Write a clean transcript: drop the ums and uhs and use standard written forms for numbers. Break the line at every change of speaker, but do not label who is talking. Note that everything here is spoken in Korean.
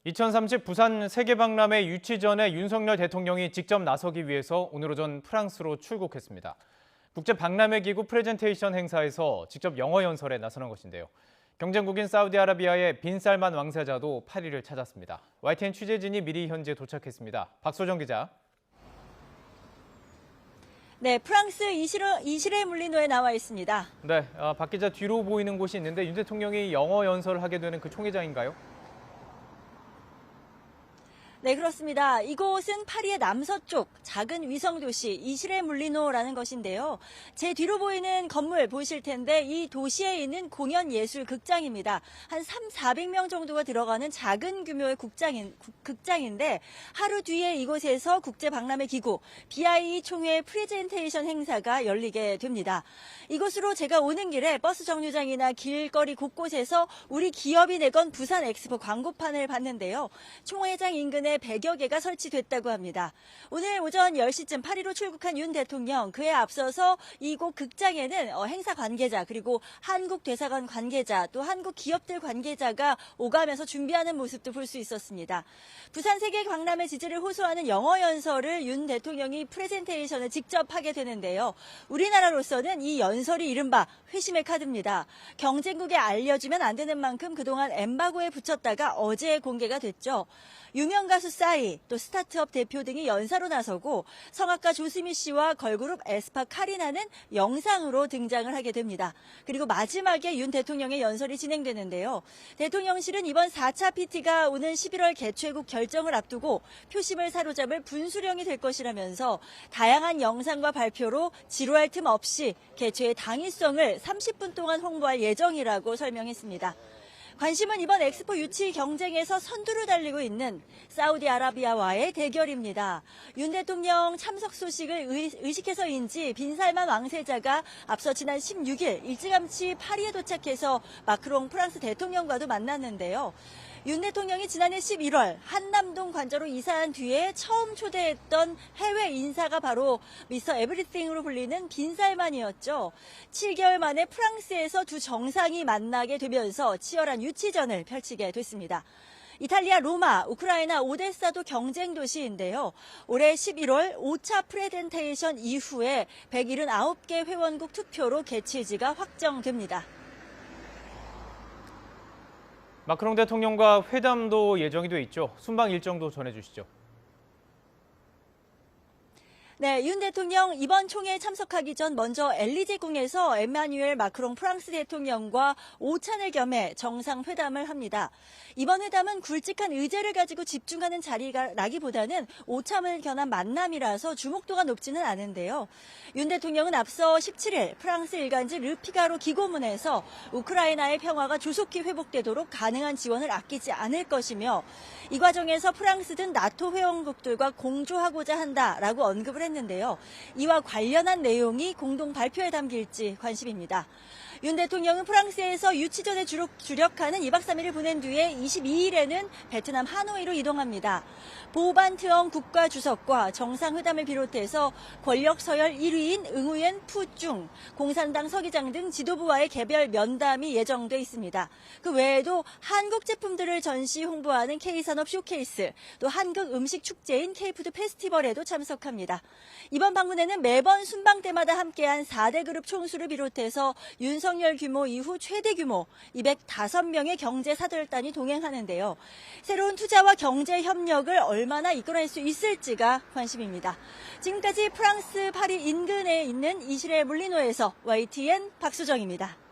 2030 부산 세계박람회 유치 전에 윤석열 대통령이 직접 나서기 위해서 오늘 오전 프랑스로 출국했습니다. 국제박람회기구 프레젠테이션 행사에서 직접 영어 연설에 나서는 것인데요. 경쟁국인 사우디아라비아의 빈살만 왕세자도 파리를 찾았습니다. YTN 취재진이 미리 현지에 도착했습니다. 박소정 기자.
네, 프랑스 이시레 물리노에 나와 있습니다.
네, 박 기자 뒤로 보이는 곳이 있는데 윤 대통령이 영어 연설을 하게 되는 그 총회장인가요?
네, 그렇습니다. 이곳은 파리의 남서쪽 작은 위성도시 이시레 물리노라는 것인데요. 제 뒤로 보이는 건물 보이실 텐데 이 도시에 있는 공연예술극장입니다. 한 400명 정도가 들어가는 작은 규모의 극장인데 하루 뒤에 이곳에서 국제박람회기구 BIE 총회 프레젠테이션 행사가 열리게 됩니다. 이곳으로 제가 오는 길에 버스 정류장이나 길거리 곳곳에서 우리 기업이 내건 부산 엑스포 광고판을 봤는데요. 총회장 인근에 100여 개가 설치됐다고 합니다. 오늘 오전 10시쯤 파리로 출국한 윤 대통령, 그에 앞서서 이곳 극장에는 행사 관계자, 그리고 한국 대사관 관계자, 또 한국 기업들 관계자가 오가면서 준비하는 모습도 볼 수 있었습니다. 부산 세계박람회 지지를 호소하는 영어 연설을 윤 대통령이 프레젠테이션을 직접 하게 되는데요. 우리나라로서는 이 연설이 이른바 회심의 카드입니다. 경쟁국에 알려주면 안 되는 만큼 그동안 엠바고에 붙였다가 어제 공개가 됐죠. 유명 가수 싸이, 또 스타트업 대표 등이 연사로 나서고 성악가 조스미 씨와 걸그룹 에스파 카리나는 영상으로 등장을 하게 됩니다. 그리고 마지막에 윤 대통령의 연설이 진행되는데요. 대통령실은 이번 4차 PT가 오는 11월 개최국 결정을 앞두고 표심을 사로잡을 분수령이 될 것이라면서 다양한 영상과 발표로 지루할 틈 없이 개최의 당위성을 30분 동안 홍보할 예정이라고 설명했습니다. 관심은 이번 엑스포 유치 경쟁에서 선두를 달리고 있는 사우디아라비아와의 대결입니다. 윤 대통령 참석 소식을 의식해서인지 빈살만 왕세자가 앞서 지난 16일 일찌감치 파리에 도착해서 마크롱 프랑스 대통령과도 만났는데요. 윤 대통령이 지난해 11월 한남동 관저로 이사한 뒤에 처음 초대했던 해외 인사가 바로 미스터 에브리띵으로 불리는 빈살만이었죠. 7개월 만에 프랑스에서 두 정상이 만나게 되면서 치열한 유치전을 펼치게 됐습니다. 이탈리아 로마, 우크라이나 오데사도 경쟁 도시인데요. 올해 11월 5차 프레젠테이션 이후에 179개 회원국 투표로 개최지가 확정됩니다.
마크롱 대통령과 회담도 예정이 돼 있죠. 순방 일정도 전해주시죠.
네, 윤 대통령 이번 총회에 참석하기 전 먼저 엘리제궁에서 에마뉴엘 마크롱 프랑스 대통령과 오찬을 겸해 정상회담을 합니다. 이번 회담은 굵직한 의제를 가지고 집중하는 자리라기보다는 오참을 겨난 만남이라서 주목도가 높지는 않은데요. 윤 대통령은 앞서 17일 프랑스 일간지 르피가로 기고문에서 우크라이나의 평화가 조속히 회복되도록 가능한 지원을 아끼지 않을 것이며 이 과정에서 프랑스 등 나토 회원국들과 공조하고자 한다라고 언급을 했는데요. 이와 관련한 내용이 공동 발표에 담길지 관심입니다. 윤 대통령은 프랑스에서 유치전에 주력하는 2박 3일을 보낸 뒤에 22일에는 베트남 하노이로 이동합니다. 보반트엉 국가주석과 정상회담을 비롯해서 권력 서열 1위인 응우옌 푸중, 공산당 서기장 등 지도부와의 개별 면담이 예정돼 있습니다. 그 외에도 한국 제품들을 전시 홍보하는 K산업 쇼케이스, 또 한국 음식 축제인 K푸드 페스티벌에도 참석합니다. 이번 방문에는 매번 순방 때마다 함께한 4대 그룹 총수를 비롯해서 윤석열 규모 이후 최대 규모 205명의 경제 사절단이 동행하는데요. 새로운 투자와 경제 협력을 얼마나 이끌어낼 수 있을지가 관심입니다. 지금까지 프랑스 파리 인근에 있는 이시레 물리노에서 YTN 박수정입니다.